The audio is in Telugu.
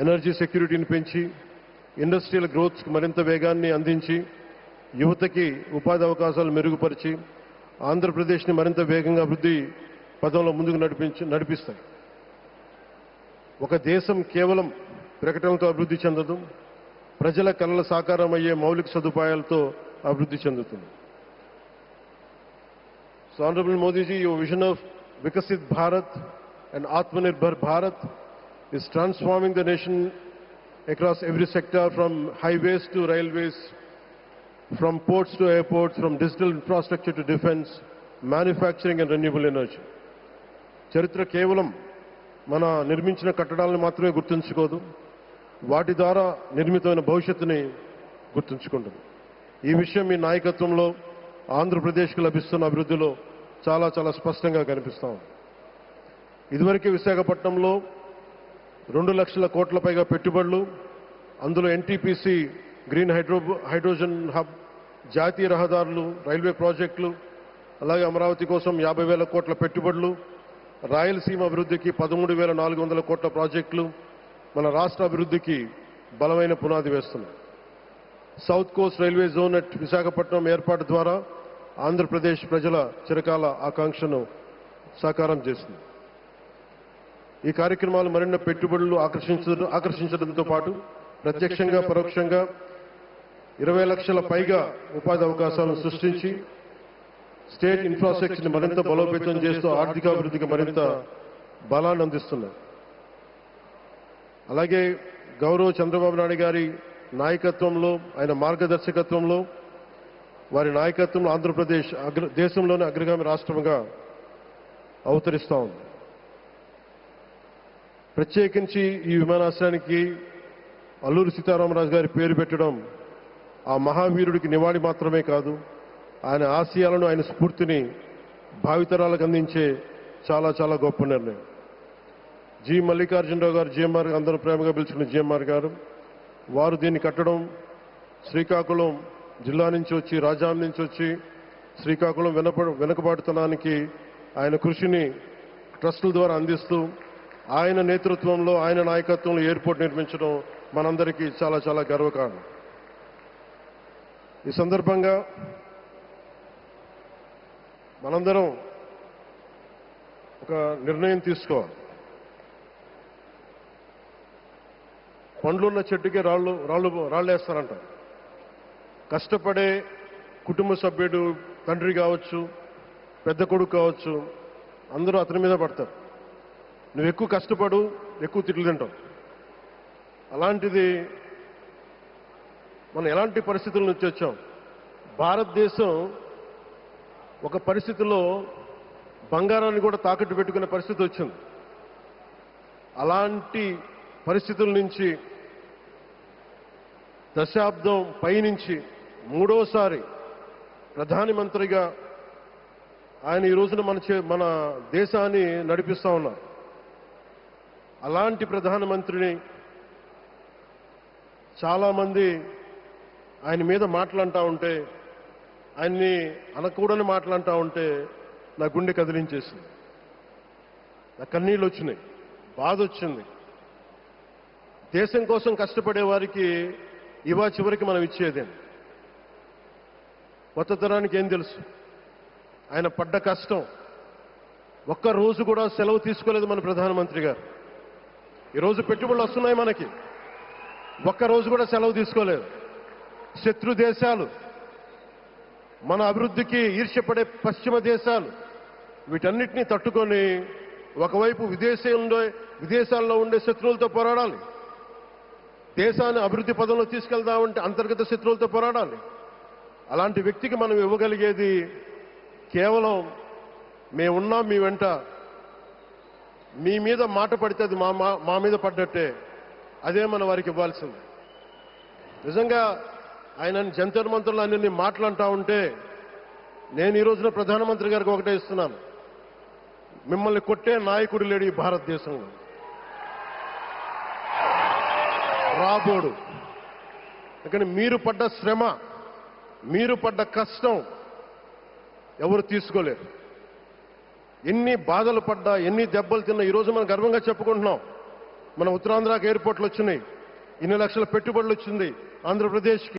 ఎనర్జీ సెక్యూరిటీని పెంచి ఇండస్ట్రియల్ గ్రోత్కి మరింత వేగాన్ని అందించి యువతకి ఉపాధి అవకాశాలు మెరుగుపరిచి ఆంధ్రప్రదేశ్ని మరింత వేగంగా అభివృద్ధి పదంలో ముందుకు నడిపిస్తాయి. ఒక దేశం కేవలం ప్రకటనలతో అభివృద్ధి చెందదు, ప్రజల కలల సాకారం అయ్యే మౌలిక సదుపాయాలతో అభివృద్ధి చెందుతుంది. So Honorable Modi ji, your vision of Vikasit Bharat and Atmanirbhar Bharat is transforming the nation across every sector, from highways to railways, from ports to airports, from digital infrastructure to defense, manufacturing and renewable energy. చరిత్ర కేవలం మన నిర్మించిన కట్టడాలను మాత్రమే గుర్తుంచుకోదు, వాటి ద్వారా నిర్మితమైన భవిష్యత్తుని గుర్తుంచుకుంటుంది. ఈ విషయం మీ నాయకత్వంలో ఆంధ్రప్రదేశ్కు లభిస్తున్న అభివృద్ధిలో చాలా చాలా స్పష్టంగా కనిపిస్తా ఉంది. ఇదివరకే విశాఖపట్నంలో 2 లక్షల కోట్ల పైగా పెట్టుబడులు, అందులో ఎన్టీపీసీ గ్రీన్ హైడ్రోజన్ హబ్, జాతీయ రహదారులు, రైల్వే ప్రాజెక్టులు, అలాగే అమరావతి కోసం 50,000 కోట్ల పెట్టుబడులు, రాయలసీమ అభివృద్ధికి 13,400 కోట్ల ప్రాజెక్టులు మన రాష్ట్ర అభివృద్ధికి బలమైన పునాది వేస్తున్నాయి. South Coast railway zone at Visakhapatnam ఏర్పాటు ద్వారా ఆంధ్రప్రదేశ్ ప్రజల చిరకాల ఆకాంక్షను సాకారం చేస్తుంది. ఈ కార్యక్రమాలు మరిన్ని పెట్టుబడులు ఆకర్షించడంతో పాటు ప్రత్యక్షంగా పరోక్షంగా 20 లక్షల పైగా ఉపాధి అవకాశాలను సృష్టించి స్టేట్ ఇన్ఫ్రాస్ట్రక్చర్ని మరింత బలోపేతం చేస్తూ ఆర్థికాభివృద్ధికి మరింత బలాన్ని అందిస్తున్నాయి. అలాగే గౌరవ చంద్రబాబు నాయుడు గారి నాయకత్వంలో, ఆయన మార్గదర్శకత్వంలో, వారి నాయకత్వంలో ఆంధ్రప్రదేశ్ దేశంలోనే అగ్రగామి రాష్ట్రంగా అవతరిస్తూ ఉంది. ప్రత్యేకించి ఈ విమానాశ్రయానికి అల్లూరి సీతారామరాజు గారి పేరు పెట్టడం ఆ మహావీరుడికి నివాళి మాత్రమే కాదు, ఆయన ఆశయాలను, ఆయన స్ఫూర్తిని భావితరాలకు అందించే చాలా చాలా గొప్ప నిర్ణయం. జి మల్లికార్జునరావు గారు, జిఎంఆర్, అందరూ ప్రేమగా పిలుచుకున్న జిఎంఆర్ గారు, వారు దీన్ని కట్టడం శ్రీకాకుళం జిల్లా నుంచి వచ్చి, రాజాం నుంచి వచ్చి శ్రీకాకుళం వెనుకబాటుతనానికి ఆయన కృషిని ట్రస్టుల ద్వారా అందిస్తూ ఆయన నేతృత్వంలో, ఆయన నాయకత్వంలో ఎయిర్పోర్ట్ నిర్మించడం మనందరికీ చాలా చాలా గర్వకారణం. ఈ సందర్భంగా మనందరం ఒక నిర్ణయం తీసుకోవాలి. పండ్లున్న చెట్టుకే రాళ్ళేస్తారంట. కష్టపడే కుటుంబ సభ్యుడు, తండ్రి కావచ్చు, పెద్ద కొడుకు కావచ్చు, అందరూ అతని మీద పడతారు. నువ్వు ఎక్కువ కష్టపడు, ఎక్కువ తిట్లు తింటావు. అలాంటిది మనం ఎలాంటి పరిస్థితుల నుంచి వచ్చాం? భారతదేశం ఒక పరిస్థితిలో బంగారాన్ని కూడా తాకట్టు పెట్టుకునే పరిస్థితి వచ్చింది. అలాంటి పరిస్థితుల నుంచి దశాబ్దం పైనుంచి 3వసారి ప్రధానమంత్రిగా ఆయన ఈ రోజున మన దేశాన్ని నడిపిస్తా ఉన్నారు. అలాంటి ప్రధానమంత్రిని చాలామంది ఆయన మీద మాట్లాడుతూ ఉంటే, ఆయన్ని అనకూడని మాట్లాడుతూ ఉంటే నా గుండె కదిలించేసింది, నా కన్నీళ్ళు వచ్చినాయి, బాధ వచ్చింది. దేశం కోసం కష్టపడే వారికి ఇవా చివరికి మనం ఇచ్చేదేం? కొత్త తరానికి ఏం తెలుసు? ఆయన పడ్డ కష్టం. ఒక్క రోజు కూడా సెలవు తీసుకోలేదు మన ప్రధానమంత్రి గారు. ఈరోజు పెట్టుబడులు వస్తున్నాయి మనకి, ఒక్క రోజు కూడా సెలవు తీసుకోలేదు. శత్రు దేశాలు, మన అభివృద్ధికి ఈర్ష్యపడే పశ్చిమ దేశాలు, వీటన్నిటినీ తట్టుకొని ఒకవైపు విదేశాల్లో ఉండే శత్రువులతో పోరాడాలి, దేశాన్ని అభివృద్ధి పదంలో తీసుకెళ్దామంటే అంతర్గత శత్రువులతో పోరాడాలి. అలాంటి వ్యక్తికి మనం ఇవ్వగలిగేది కేవలం మేమున్నాం మీ వెంట, మీ మీద మాట పడితే అది మా మీద పడ్డట్టే, అదే మన వారికి ఇవ్వాల్సింది. నిజంగా ఆయన జంతర్ మంత్రులు అన్ని మాట్లాడుతూ ఉంటే నేను ఈ రోజున ప్రధానమంత్రి గారికి ఒకటే ఇస్తున్నాను, మిమ్మల్ని కొట్టే నాయకుడు లేడు ఈ భారతదేశంలో, రాబోడు. కానీ మీరు పడ్డ శ్రమ, మీరు పడ్డ కష్టం ఎవరు తీసుకోలేరు. ఎన్ని బాధలు పడ్డా, ఎన్ని దెబ్బలు తిన్నా ఈరోజు మనం గర్వంగా చెప్పుకుంటున్నాం. మన ఉత్తరాంధ్రకి ఎయిర్పోర్ట్లు వచ్చినాయి, ఇన్ని లక్షల పెట్టుబడులు వచ్చింది ఆంధ్రప్రదేశ్కి.